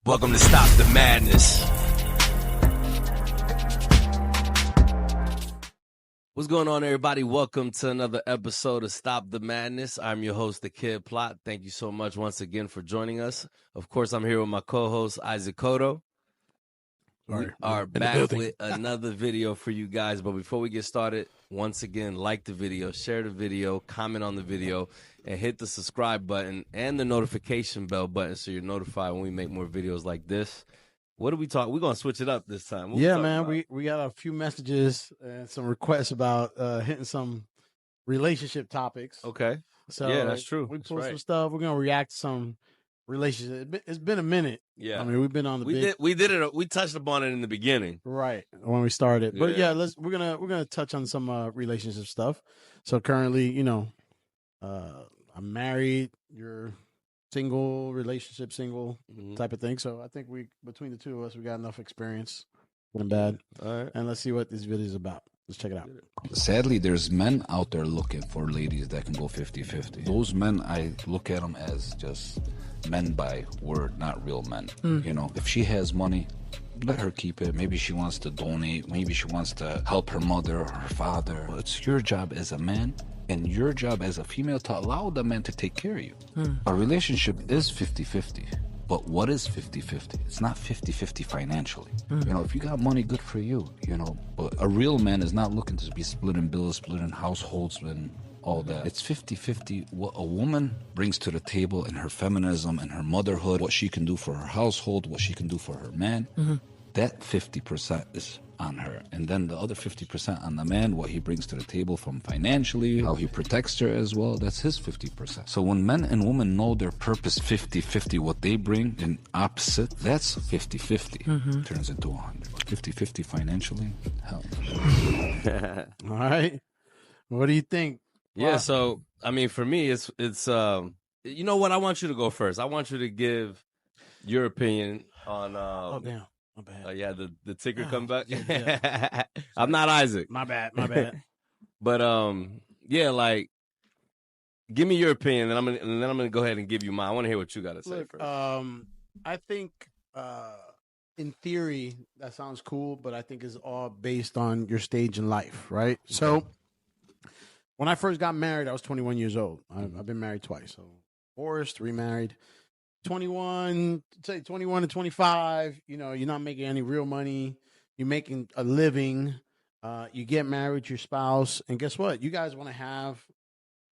Welcome to Stop the Madness. What's going on, everybody? Welcome to another episode of Stop the Madness. I'm your host, The Kid Plot. Thank you so much once again for joining us. Of course, I'm here with my co-host, Isaac Cotto. We are back with another video for you guys. But before we get started, once again, like the video, share the video, comment on the video, and hit the subscribe button and the notification bell button so you're notified when we make more videos like this. What do we talk? We're going to switch it up this time. What yeah, man, we got a few messages and some requests about hitting some relationship topics. Okay. So yeah, that's true. We That's pulled right. some stuff. We're going to react to some relationships. It's been a minute. Yeah. I mean, we've been on the we did it. We touched upon it in the beginning. Right. When we started. But Yeah. we're going to touch on some relationship stuff. So currently, I'm married, you're single, relationship single type of thing. So I think between the two of us, we got enough experience. Good and bad. All right. And let's see what this video is about. Let's check it out. Sadly, there's men out there looking for ladies that can go 50-50. Those men, I look at them as just men by word, not real men. You know, if she has money, let her keep it. Maybe she wants to donate. Maybe she wants to help her mother or her father. Well, it's your job as a man and your job as a female to allow the man to take care of you. A relationship is 50-50. But what is 50-50? It's not 50-50 financially. You know, if you got money, good for you, you know. But a real man is not looking to be splitting bills, splitting households, and all that. It's 50-50 what a woman brings to the table in her feminism and her motherhood, what she can do for her household, what she can do for her man. That 50% is on her. And then the other 50% on the man, what he brings to the table from financially, how he protects her as well, that's his 50%. So when men and women know their purpose 50-50, what they bring in opposite, that's 50-50. Turns into 100. 50-50 financially, hell. All right. What do you think? Yeah. So, I mean, for me, it's you know what? I want you to go first. I want you to give your opinion on, Oh, damn. My bad. yeah, the ticker come back. yeah. I'm not Isaac. My bad. But yeah, like, give me your opinion, and then I'm gonna go ahead and give you mine. I want to hear what you got to say Look, first. I think in theory that sounds cool, but I think it's all based on your stage in life, right? So when I first got married, I was 21 years old. I've been married twice, so divorced, remarried. 21 to 25, you know, you're not making any real money. You're making a living. You get married to your spouse, and guess what? You guys want to have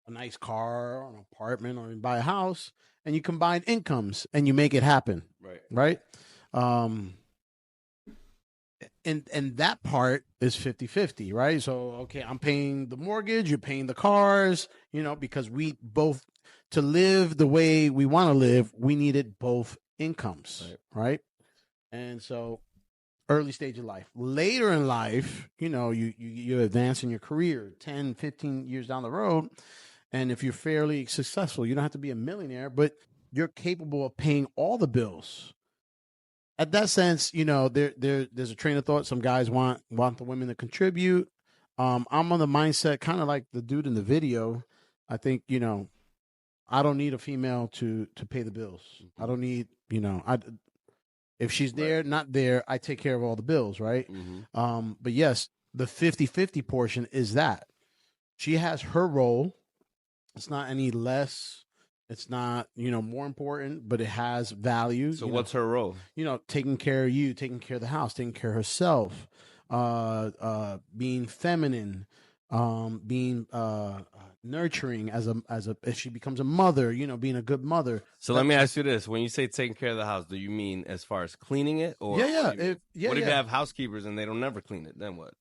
a nice car or an apartment or buy a house, and you combine incomes and you make it happen. Right? And that part is 50-50, right? So, okay, I'm paying the mortgage, you're paying the cars, you know, because we both, to live the way we want to live, we needed both incomes, right? And so early stage of life. Later in life, you know, you advance in your career 10, 15 years down the road. And if you're fairly successful, you don't have to be a millionaire, but you're capable of paying all the bills. At that sense, you know, there's a train of thought. Some guys want the women to contribute. I'm on the mindset, kind of like the dude in the video. I think, you know, I don't need a female to pay the bills. I don't need, you know, if she's there, not there, I take care of all the bills, right? But yes, the 50-50 portion is that. She has her role. It's not any less. It's not, you know, more important, but it has value. So what's her role? You know, taking care of you, taking care of the house, taking care of herself, being feminine, being nurturing as if she becomes a mother, you know, being a good mother. So let me ask you this: when you say taking care of the house, do you mean as far as cleaning it, or Yeah. What if you have housekeepers and they don't never clean it? Then what?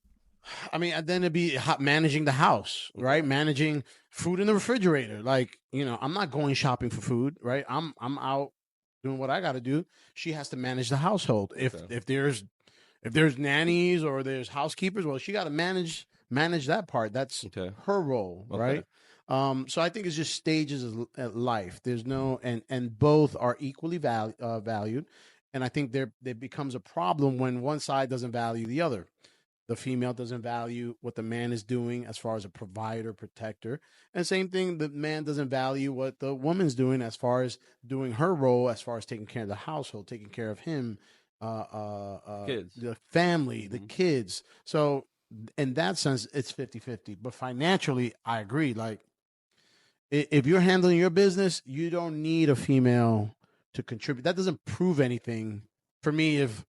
I mean, then it'd be managing the house, right? Managing food in the refrigerator. Like, you know, I'm not going shopping for food, right? I'm out doing what I got to do. She has to manage the household. If there's nannies or there's housekeepers, well, she got to manage that part. That's her role, right? So I think it's just stages of life. There's no, and both are equally valued. And I think there becomes a problem when one side doesn't value the other. The female doesn't value what the man is doing as far as a provider, protector. And same thing, the man doesn't value what the woman's doing as far as doing her role, as far as taking care of the household, taking care of him, Kids. the family, the kids. So in that sense, it's 50-50. But financially, I agree. Like, if you're handling your business, you don't need a female to contribute. That doesn't prove anything for me. If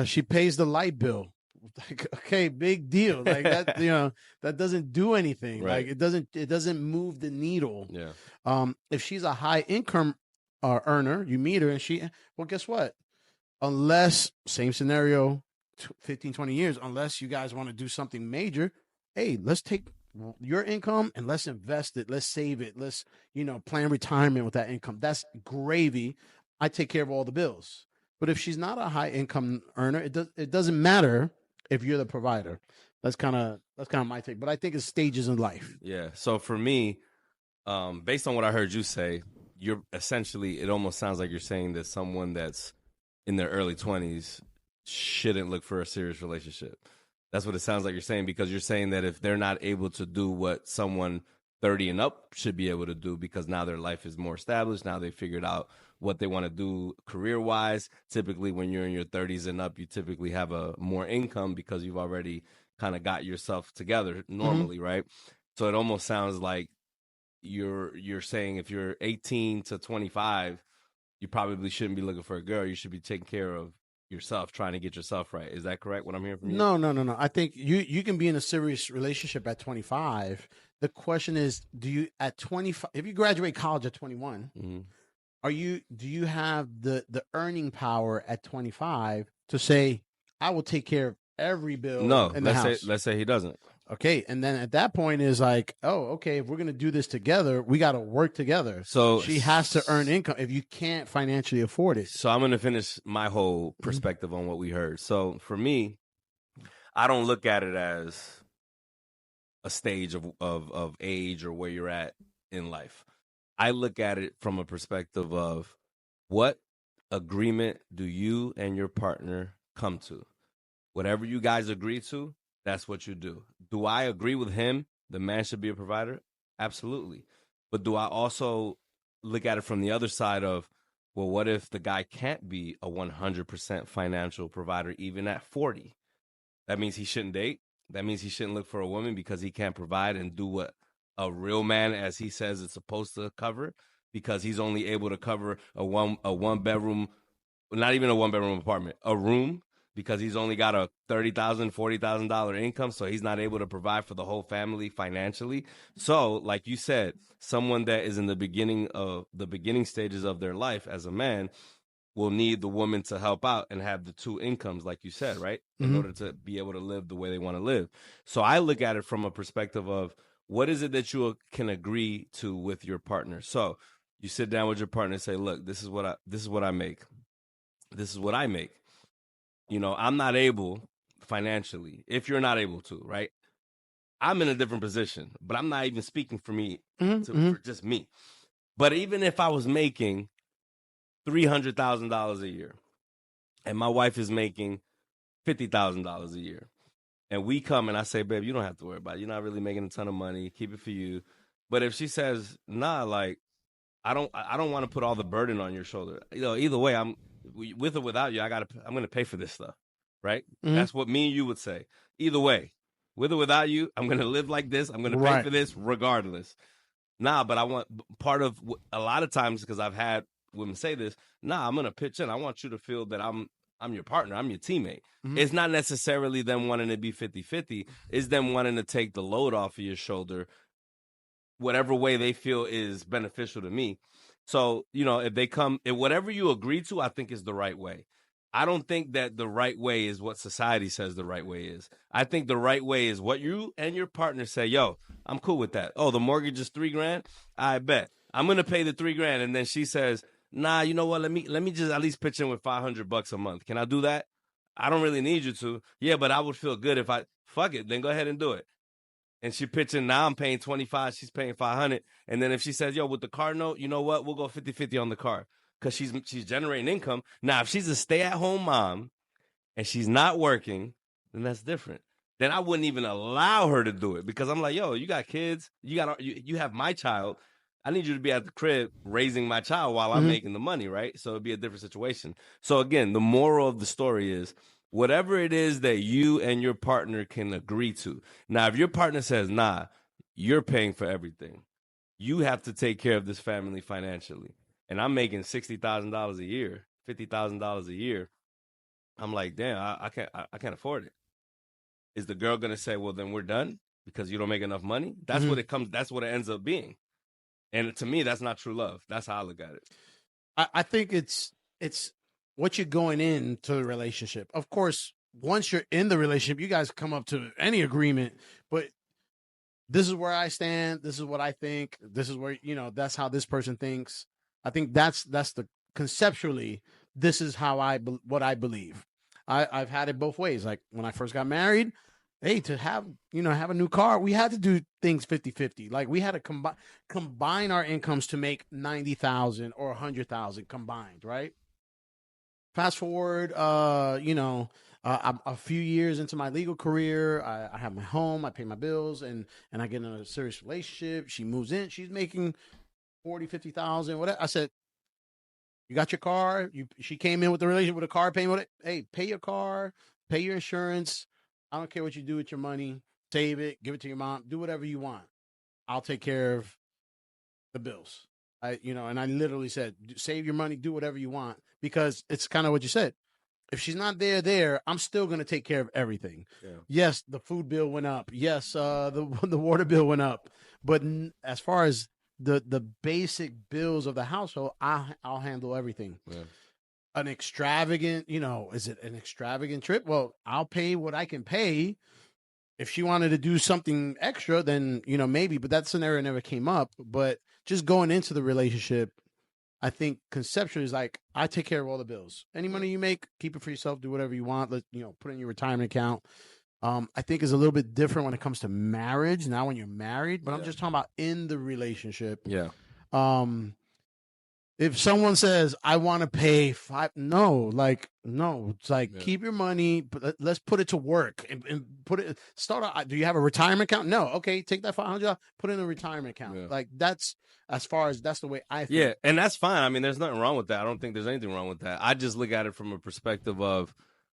she pays the light bill, like, okay, big deal. Like that, that doesn't do anything. Right. Like it doesn't move the needle. Yeah. If she's a high income earner, you meet her and well, guess what? Unless same scenario, 15, 20 years, unless you guys want to do something major, hey, let's take your income and let's invest it. Let's save it. Let's, plan retirement with that income. That's gravy. I take care of all the bills. But if she's not a high income earner, it doesn't matter if you're the provider. That's kind of my take. But I think it's stages in life. Yeah. So for me, based on what I heard you say, you're essentially, it almost sounds like you're saying that someone that's in their early 20s shouldn't look for a serious relationship. That's what it sounds like you're saying, because you're saying that if they're not able to do what someone 30 and up should be able to do, because now their life is more established, now they figured out what they want to do career-wise. Typically, when you're in your 30s and up, you typically have a more income because you've already kind of got yourself together normally, right? So it almost sounds like you're saying if you're 18 to 25, you probably shouldn't be looking for a girl. You should be taking care of yourself, trying to get yourself right. Is that correct, what I'm hearing from you? No. I think you can be in a serious relationship at 25. The question is, do you at 25, if you graduate college at 21, do you have the earning power at 25 to say, I will take care of every bill in the house? Let's say he doesn't. Okay, and then at that point is like, oh, okay, if we're gonna do this together, we got to work together. So she has to earn income if you can't financially afford it. So I'm gonna finish my whole perspective on what we heard. So for me, I don't look at it as a stage of age or where you're at in life. I look at it from a perspective of what agreement do you and your partner come to? Whatever you guys agree to, that's what you do. Do I agree with him? The man should be a provider? Absolutely. But do I also look at it from the other side of, well, what if the guy can't be a 100% financial provider even at 40? That means he shouldn't date. That means he shouldn't look for a woman because he can't provide and do what a real man, as he says, is supposed to cover, because he's only able to cover a one bedroom, not even a one bedroom apartment, a room, because he's only got a $30,000, $40,000 income, so he's not able to provide for the whole family financially. So, like you said, someone that is in the beginning stages of their life as a man will need the woman to help out and have the two incomes, like you said, right? In order to be able to live the way they want to live. So I look at it from a perspective of, what is it that you can agree to with your partner? So you sit down with your partner and say, look, this is what I make. This is what I make. I'm not able financially, if you're not able to, right? I'm in a different position, but I'm not even speaking for me, for just me. But even if I was making $300,000 a year and my wife is making $50,000 a year, and we come and I say, babe, you don't have to worry about it. You're not really making a ton of money. Keep it for you. But if she says, nah, like, I don't want to put all the burden on your shoulder. Either way, with or without you, I'm going to pay for this stuff, right? That's what me and you would say. Either way, with or without you, I'm going to live like this. I'm going to pay for this regardless. Nah, but I want part of a lot of times, because I've had women say this, nah, I'm going to pitch in. I want you to feel that I'm your partner. I'm your teammate. It's not necessarily them wanting to be 50-50. It's them wanting to take the load off of your shoulder, whatever way they feel is beneficial to me. So, if they come, whatever you agree to, I think is the right way. I don't think that the right way is what society says the right way is. I think the right way is what you and your partner say, yo, I'm cool with that. Oh, the mortgage is $3,000? I bet. I'm going to pay the $3,000. And then she says, nah, you know what? Let me just at least pitch in with $500 a month. Can I do that? I don't really need you to. Yeah, but I would feel good if fuck it, then go ahead and do it. And she pitching, now I'm paying 25, she's paying 500. And then if she says, yo, with the car note, you know what? We'll go 50-50 on the car, because she's generating income. Now, if she's a stay-at-home mom and she's not working, then that's different. then I wouldn't even allow her to do it because I'm like, yo, you got kids, you have my child. I need you to be at the crib raising my child while I'm making the money, right? So it'd be a different situation. So again, the moral of the story is whatever it is that you and your partner can agree to. Now, if your partner says, nah, you're paying for everything, you have to take care of this family financially, and I'm making $60,000 a year, $50,000 a year, I'm like, damn, I can't afford it. Is the girl gonna say, well, then we're done because you don't make enough money? That's what it comes. That's what it ends up being. And to me, that's not true love. That's how I look at it. I think it's what you're going into the relationship. Of course, once you're in the relationship, you guys come up to any agreement, but this is where I stand. This is what I think. This is where, that's how this person thinks. I think that's the conceptually, this is how what I believe. I've had it both ways. Like when I first got married, hey, to have a new car, we had to do things 50-50. Like we had to combine our incomes to make 90,000 or 100,000 combined, right? Fast forward, I'm a few years into my legal career. I have my home, I pay my bills, and I get in a serious relationship. She moves in, she's making 40,000-50,000, whatever. I said, you got your car. She came in with the relationship with a car payment. Hey, pay your car, pay your insurance. I don't care what you do with your money. Save it, give it to your mom, do whatever you want. I'll take care of the bills. And I literally said, save your money, do whatever you want, because it's kind of what you said. If she's not there, I'm still going to take care of everything. Yeah. Yes, the food bill went up. Yes, the water bill went up. But as far as the basic bills of the household, I'll handle everything. Yeah. An extravagant, is it an extravagant trip? Well, I'll pay what I can pay. If she wanted to do something extra, then, maybe, but that scenario never came up. But just going into the relationship, I think conceptually is like, I take care of all the bills. Any money you make, keep it for yourself, do whatever you want. Put it in your retirement account. I think is a little bit different when it comes to marriage. Now when you're married, but I'm just talking about in the relationship. Yeah. If someone says, I want to pay no, it's like, keep your money, but let's put it to work and put it, start out. Do you have a retirement account? No. Okay. Take that $500, put it in a retirement account. Yeah. Like that's the way I think. Yeah. And that's fine. I mean, there's nothing wrong with that. I don't think there's anything wrong with that. I just look at it from a perspective of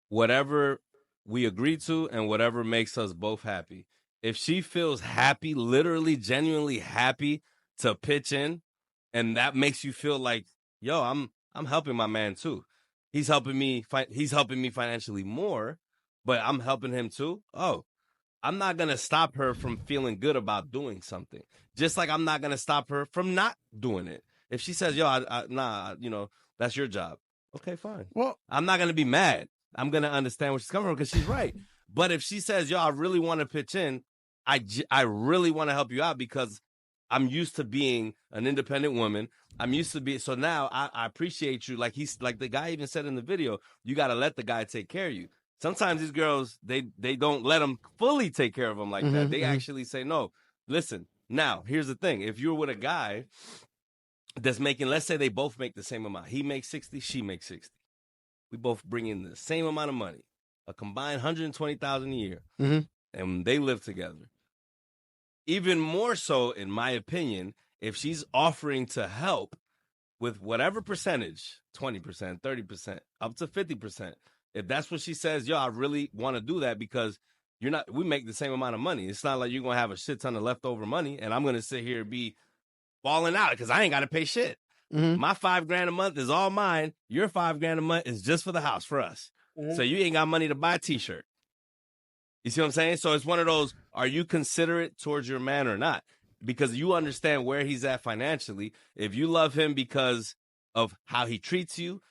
whatever we agree to and whatever makes us both happy. If she feels happy, literally, genuinely happy to pitch in, and that makes you feel like, yo, I'm helping my man too. He's helping me financially more, but I'm helping him too. Oh, I'm not going to stop her from feeling good about doing something. Just like I'm not going to stop her from not doing it. If she says, yo, that's your job. Okay, fine. Well, I'm not going to be mad. I'm going to understand where she's coming from because she's right. But if she says, yo, I really want to pitch in, I really want to help you out because I'm used to being an independent woman. I'm used to be, so now I appreciate you. Like the guy even said in the video, you got to let the guy take care of you. Sometimes these girls, they don't let them fully take care of them like that. They actually say, no, listen, now here's the thing. If you're with a guy that's making, let's say they both make the same amount. He makes 60, she makes 60. We both bring in the same amount of money, a combined $120,000 a year, and they live together. Even more so, in my opinion, if she's offering to help with whatever percentage, 20%, 30%, up to 50%, if that's what she says, yo, I really want to do that because we make the same amount of money. It's not like you're going to have a shit ton of leftover money and I'm going to sit here and be falling out because I ain't got to pay shit. My $5,000 a month is all mine. Your $5,000 a month is just for the house, for us. So you ain't got money to buy a t-shirt. You see what I'm saying? So it's one of those, are you considerate towards your man or not? Because you understand where he's at financially. If you love him because of how he treats you,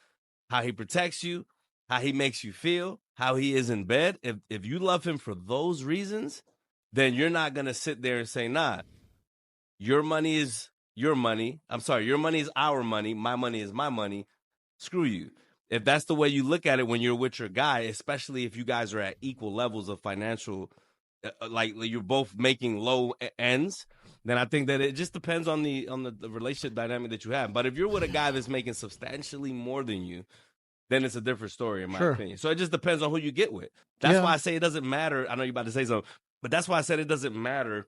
how he protects you, how he makes you feel, how he is in bed, if you love him for those reasons, then you're not going to sit there and say, nah, your money is your money. I'm sorry, your money is our money. My money is my money. Screw you. If that's the way you look at it when you're with your guy, especially if you guys are at equal levels of financial, like you're both making low ends, then I think that it just depends on the relationship dynamic that you have. But if you're with a guy that's making substantially more than you, then it's a different story, in my Sure. opinion. So it just depends on who you get with. That's Yeah. why I say it doesn't matter. I know you're about to say something, but that's why I said it doesn't matter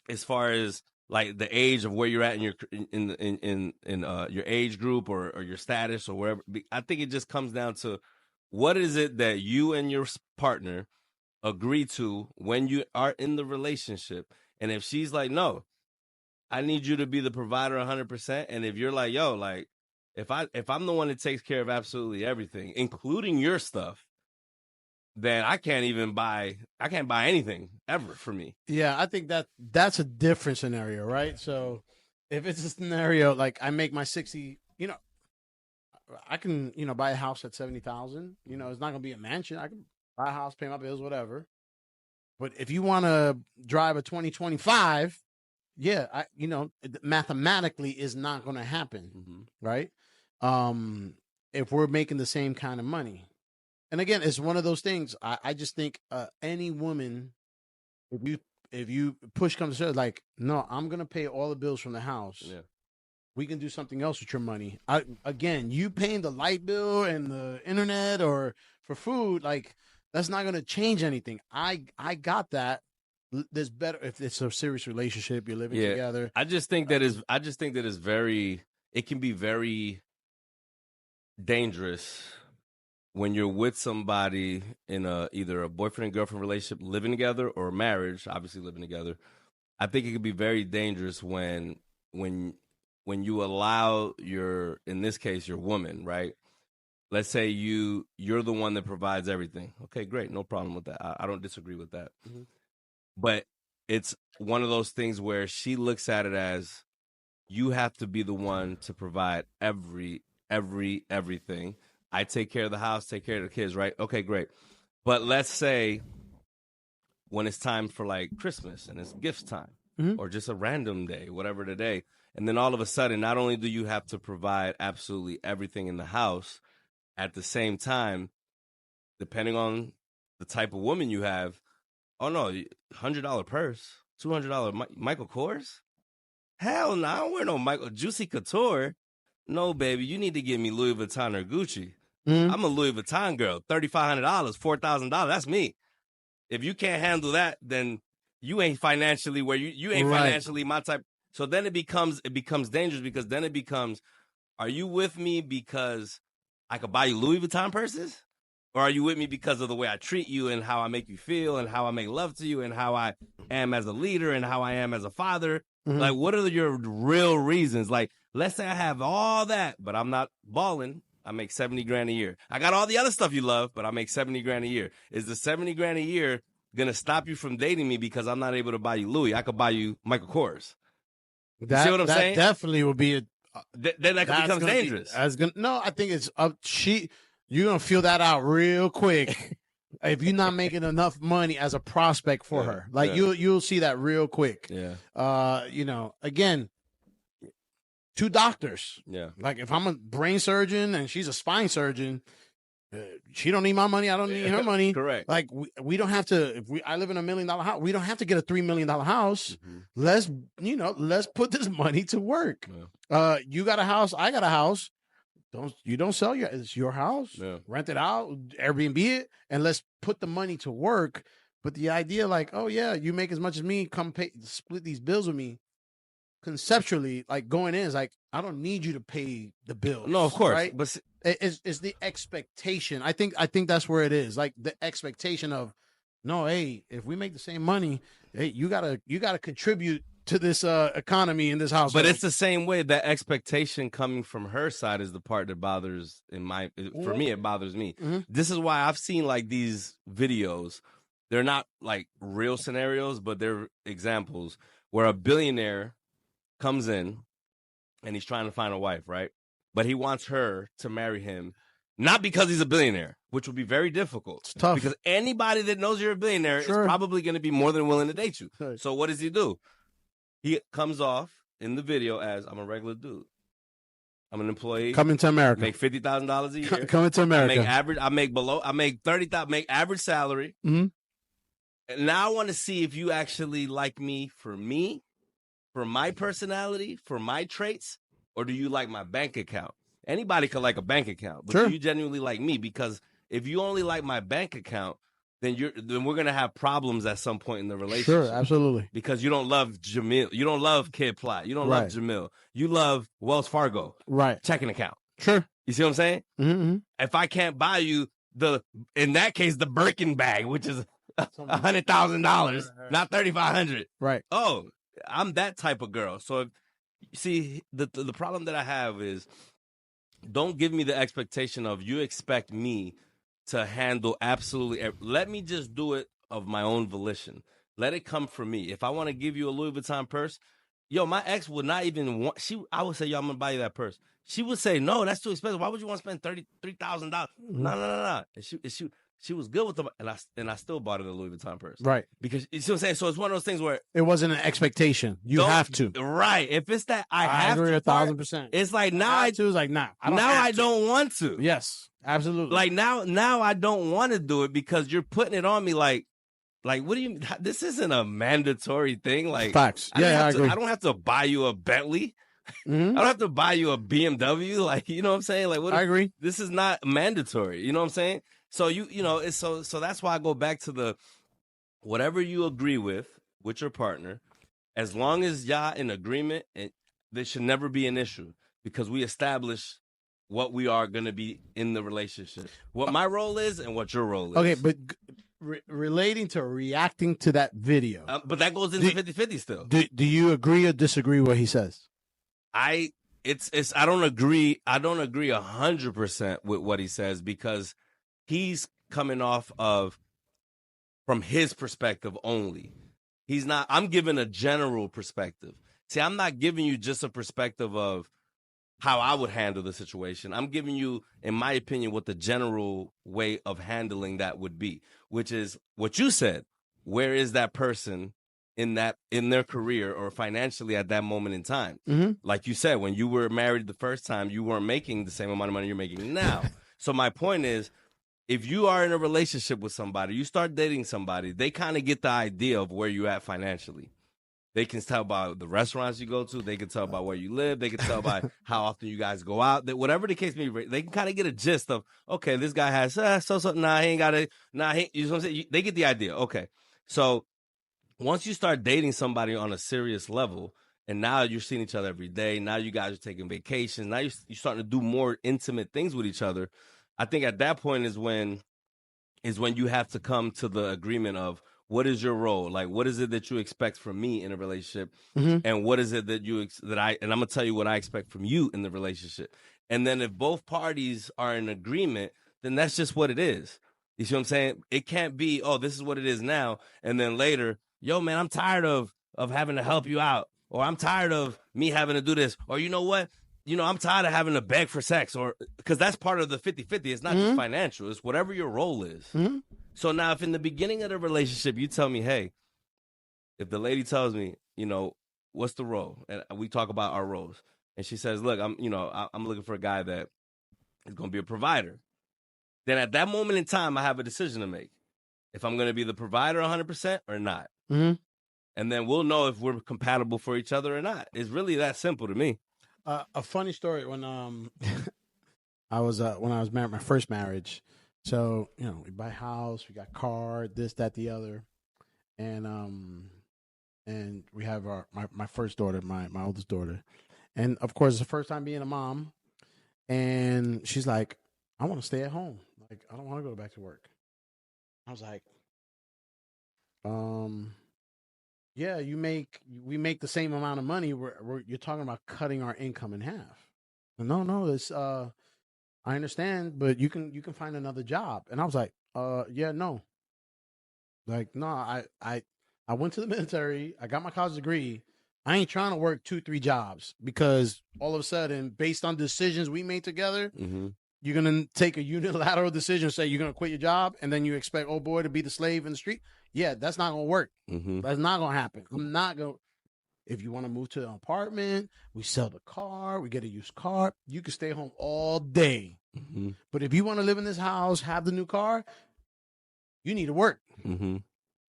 as far as like the age of where you're at in your your age group or your status or wherever. I think it just comes down to what is it that you and your partner agree to when you are in the relationship. And if she's like, no, I need you to be the provider 100%. And if you're like, yo, like if I'm the one that takes care of absolutely everything, including your stuff, then I can't buy anything ever for me. Yeah, I think that's a different scenario, right? So if it's a scenario like I make my 60, I can, buy a house at 70,000. It's not gonna be a mansion. I can buy a house, pay my bills, whatever. But if you want to drive a 2025, yeah, mathematically is not going to happen, right? If we're making the same kind of money. And again, it's one of those things. I just think any woman, if you push comes to shove, like, no, I'm gonna pay all the bills from the house. Yeah. We can do something else with your money. Again, you paying the light bill and the internet or for food, like that's not gonna change anything. I got that. There's better if it's a serious relationship. You're living together. I just think that is very. It can be very dangerous when you're with somebody in either a boyfriend and girlfriend relationship, living together, or marriage, obviously living together. I think it could be very dangerous when you allow in this case, your woman, right? Let's say you're the one that provides everything. Okay, great, no problem with that. I don't disagree with that. Mm-hmm. But it's one of those things where she looks at it as you have to be the one to provide everything. I take care of the house, take care of the kids, right? Okay, great. But let's say when it's time for like Christmas and it's gift time or just a random day, whatever the day. And then all of a sudden, not only do you have to provide absolutely everything in the house, at the same time, depending on the type of woman you have, oh no, $100 purse, $200 Michael Kors? Hell no, I don't wear no Michael Juicy Couture. No, baby, you need to give me Louis Vuitton or Gucci. I'm a Louis Vuitton girl. $3,500, $4,000. That's me. If you can't handle that, then you ain't financially where you ain't financially my type. So then it becomes dangerous because then it becomes, are you with me because I could buy you Louis Vuitton purses? Or are you with me because of the way I treat you and how I make you feel and how I make love to you and how I am as a leader and how I am as a father? Like, what are your real reasons? Like, let's say I have all that, but I'm not balling. I make $70,000 a year. I got all the other stuff you love, but I make $70,000 a year. Is the $70,000 a year gonna stop you from dating me because I'm not able to buy you Louis? I could buy you Michael Kors. You see what I'm saying? Definitely will be then that becomes dangerous. No, I think it's you're gonna feel that out real quick if you're not making enough money as a prospect for her. Like you'll see that real quick. Yeah. Again, 2 doctors. Yeah. Like if I'm a brain surgeon and she's a spine surgeon, she don't need my money. I don't need her money. Correct. Like we don't have to. I live in $1 million house. We don't have to get a $3 million house. Let's put this money to work. Yeah. You got a house. I got a house. Don't sell it's your house. Yeah. Rent it out, Airbnb it, and let's put the money to work. But the idea, like, oh yeah, you make as much as me. Come split these bills with me. Conceptually, like going in is like, I don't need you to pay the bills. No, of course, right? But it's the expectation. I think that's where it is. Like the expectation of, no, hey, if we make the same money, hey, you gotta contribute to this economy in this house. But it's the same way. That expectation coming from her side is the part that bothers for me. It bothers me. This is why I've seen like these videos. They're not like real scenarios, but they're examples where a billionaire comes in and he's trying to find a wife, right? But he wants her to marry him, not because he's a billionaire, which would be very difficult. It's tough. Because anybody that knows you're a billionaire is probably going to be more than willing to date you. Sure. So what does he do? He comes off in the video as, I'm a regular dude. I'm an employee. Coming to America. Make $50,000 a year. Coming to America. I make $30,000. Make average salary. And now I want to see if you actually like me, for my personality, for my traits, or do you like my bank account? anybody could like a bank account, but Sure. you genuinely like me, because if you only like my bank account, then we're gonna have problems at some point in the relationship. Sure, absolutely. Because you don't love Jamil, you don't love Kid Plot, you don't love Right. Jamil, you love Wells Fargo Right. checking account. Sure. You see what I'm saying? Mm-hmm. If I can't buy you in that case, the Birkin bag, which is $100,000, not $3,500. Right. Oh, I'm that type of girl. So, see, the problem that I have is, don't give me the expectation of you expect me to handle absolutely. Let me just do it of my own volition. Let it come from me. If I want to give you a Louis Vuitton purse, yo, my ex would not even want. I would say, yo, I'm gonna buy you that purse. She would say, no, that's too expensive. Why would you want to spend $33,000? No. And she was good with them, and I still bought her the Louis Vuitton purse. Right. Because you see what I'm saying. So it's one of those things where it wasn't an expectation. You have to. Right. If it's that I have agree to, 1,000%. it's like now I was like, nah. I don't want to. Yes, absolutely. Like now I don't want to do it because you're putting it on me. Like what do you? This isn't a mandatory thing. Like facts. I agree. I don't have to buy you a Bentley. Mm-hmm. I don't have to buy you a BMW. Like, you know what I'm saying? Like, I agree. This is not mandatory. You know what I'm saying? So you know, it's so that's why I go back to the whatever you agree with your partner, as long as y'all in agreement, and there should never be an issue, because we establish what we are going to be in the relationship, what my role is and what your role is. Okay, but relating to reacting to that video, but that goes into 50-50 still. Do you agree or disagree with what he says? I don't agree 100% with what he says, because he's coming off of from his perspective only. He's not. I'm giving a general perspective. See, I'm not giving you just a perspective of how I would handle the situation. I'm giving you, in my opinion, what the general way of handling that would be, which is what you said. Where is that person in their career or financially at that moment in time? Mm-hmm. Like you said, when you were married the first time, you weren't making the same amount of money you're making now. So my point is, if you are in a relationship with somebody, you start dating somebody, they kind of get the idea of where you're at financially. They can tell by the restaurants you go to. They can tell by where you live. They can tell by how often you guys go out. Whatever the case may be, they can kind of get a gist of, okay, this guy has, he ain't got it. You know what I'm saying? They get the idea. Okay. So once you start dating somebody on a serious level, and now you're seeing each other every day, now you guys are taking vacations, now you're starting to do more intimate things with each other, I think at that point is when you have to come to the agreement of, what is your role? Like, what is it that you expect from me in a relationship? Mm-hmm. And what is it that and I'm going to tell you what I expect from you in the relationship. And then if both parties are in agreement, then that's just what it is. You see what I'm saying? It can't be, oh, this is what it is now, and then later, yo, man, I'm tired of having to help you out, or I'm tired of me having to do this, or you know what? You know, I'm tired of having to beg for sex, or because that's part of the 50-50. It's not just financial. It's whatever your role is. Mm-hmm. So now if in the beginning of the relationship you tell me, hey, if the lady tells me, you know, what's the role? And we talk about our roles. And she says, look, I'm looking for a guy that is going to be a provider. Then at that moment in time, I have a decision to make. If I'm going to be the provider 100% or not. Mm-hmm. And then we'll know if we're compatible for each other or not. It's really that simple to me. A funny story, when I was married, my first marriage. So, you know, we buy a house, we got car, this, that, the other, and we have my first daughter, my oldest daughter, and of course it's the first time being a mom, and she's like, I want to stay at home, like I don't want to go back to work. I was like, yeah, we make the same amount of money. You're talking about cutting our income in half. No, it's I understand, but you can find another job. And I was like, yeah, no. Like, no, I went to the military. I got my college degree. I ain't trying to work 2-3 jobs, because all of a sudden, based on decisions we made together, Mm-hmm. you're going to take a unilateral decision, say you're going to quit your job, and then you expect old boy to be the slave in the street. Yeah, that's not going to work. Mm-hmm. That's not going to happen. I'm not going to. If you want to move to an apartment, we sell the car, we get a used car. You can stay home all day. Mm-hmm. But if you want to live in this house, have the new car, you need to work. Mm-hmm.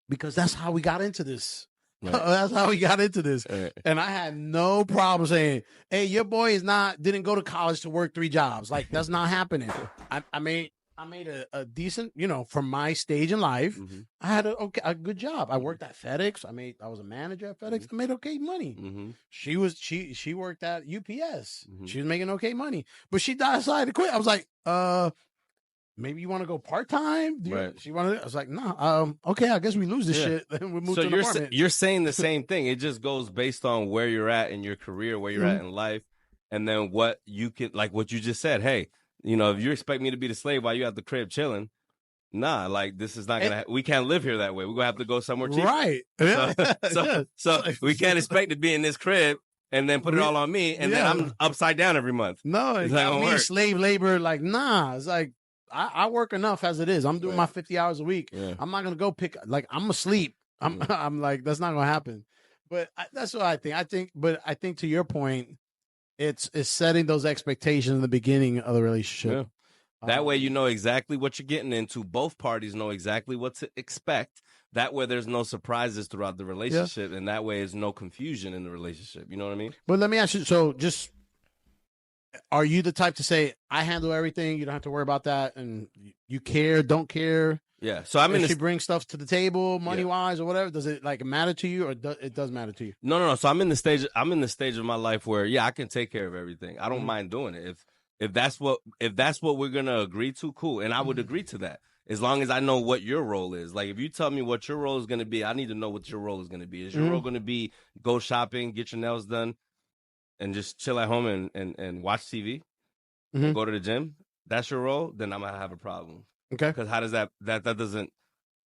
Because that's how we got into this Right. That's how we got into this. Right. And I had no problem saying, hey, your boy didn't go to college to work 3 jobs. Like, that's not happening. I made a decent, from my stage in life. Mm-hmm. I had a good job. I worked at FedEx. I was a manager at FedEx. Mm-hmm. I made okay money. Mm-hmm. She worked at UPS. Mm-hmm. She was making okay money, but she decided to quit. I was like, maybe you want to go part-time? Right. She wanted. I was like, no. Okay, I guess we lose this shit. And we move to an apartment. You're saying the same thing. It just goes based on where you're at in your career, where you're at in life, and then what you can, like what you just said. Hey, if you expect me to be the slave while you at the crib chilling, nah, like this is not gonna. We can't live here that way. We're gonna have to go somewhere cheaper. Right. So we can't expect to be in this crib and then put it all on me, and then I'm upside down every month. No, it's not me slave labor. Like, nah, it's like. I work enough as it is. I'm doing my 50 hours a week. Yeah. I'm not gonna go like I'm asleep. I'm like that's not gonna happen. But that's what I think. I think to your point, it's setting those expectations in the beginning of the relationship. Yeah. That way you know exactly what you're getting into. Both parties know exactly what to expect. That way there's no surprises throughout the relationship, and that way there's no confusion in the relationship. You know what I mean? But let me ask you. So just. Are you the type to say, I handle everything, you don't have to worry about that, and you care, don't care? Yeah. So I'm in she brings stuff to the table, money-wise or whatever, does it like matter to you, or it does matter to you? No. So I'm in the stage of my life where, I can take care of everything. I don't mind doing it. If that's what we're going to agree to, cool. And I would agree to that as long as I know what your role is. Like if you tell me what your role is going to be, I need to know what your role is going to be. Is your role going to be go shopping, get your nails done, and just chill at home and watch TV, and go to the gym? That's your role? Then I'm gonna have a problem. Okay. Because how does that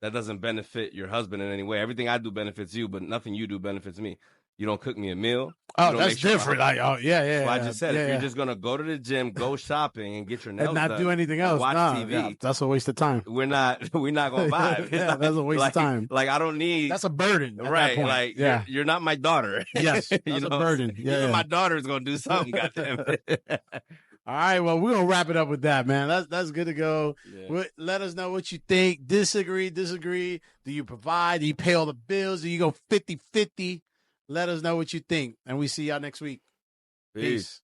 doesn't benefit your husband in any way? Everything I do benefits you, but nothing you do benefits me. You don't cook me a meal. Oh, that's different. Yeah. So I just said, if you're just gonna go to the gym, go shopping, and get your nails done, and not do anything else, watch TV, yeah, that's a waste of time. We're not gonna vibe. That's a waste of time. Like I don't need. That's a burden, right? Like you're not my daughter. Yes, that's a burden. Yeah, my daughter's gonna do something. Goddamn it. All right, well, we're gonna wrap it up with that, man. That's good to go. Yeah. Let us know what you think. Disagree? Do you provide? Do you pay all the bills? Do you go 50-50? Let us know what you think, and we see y'all next week. Peace.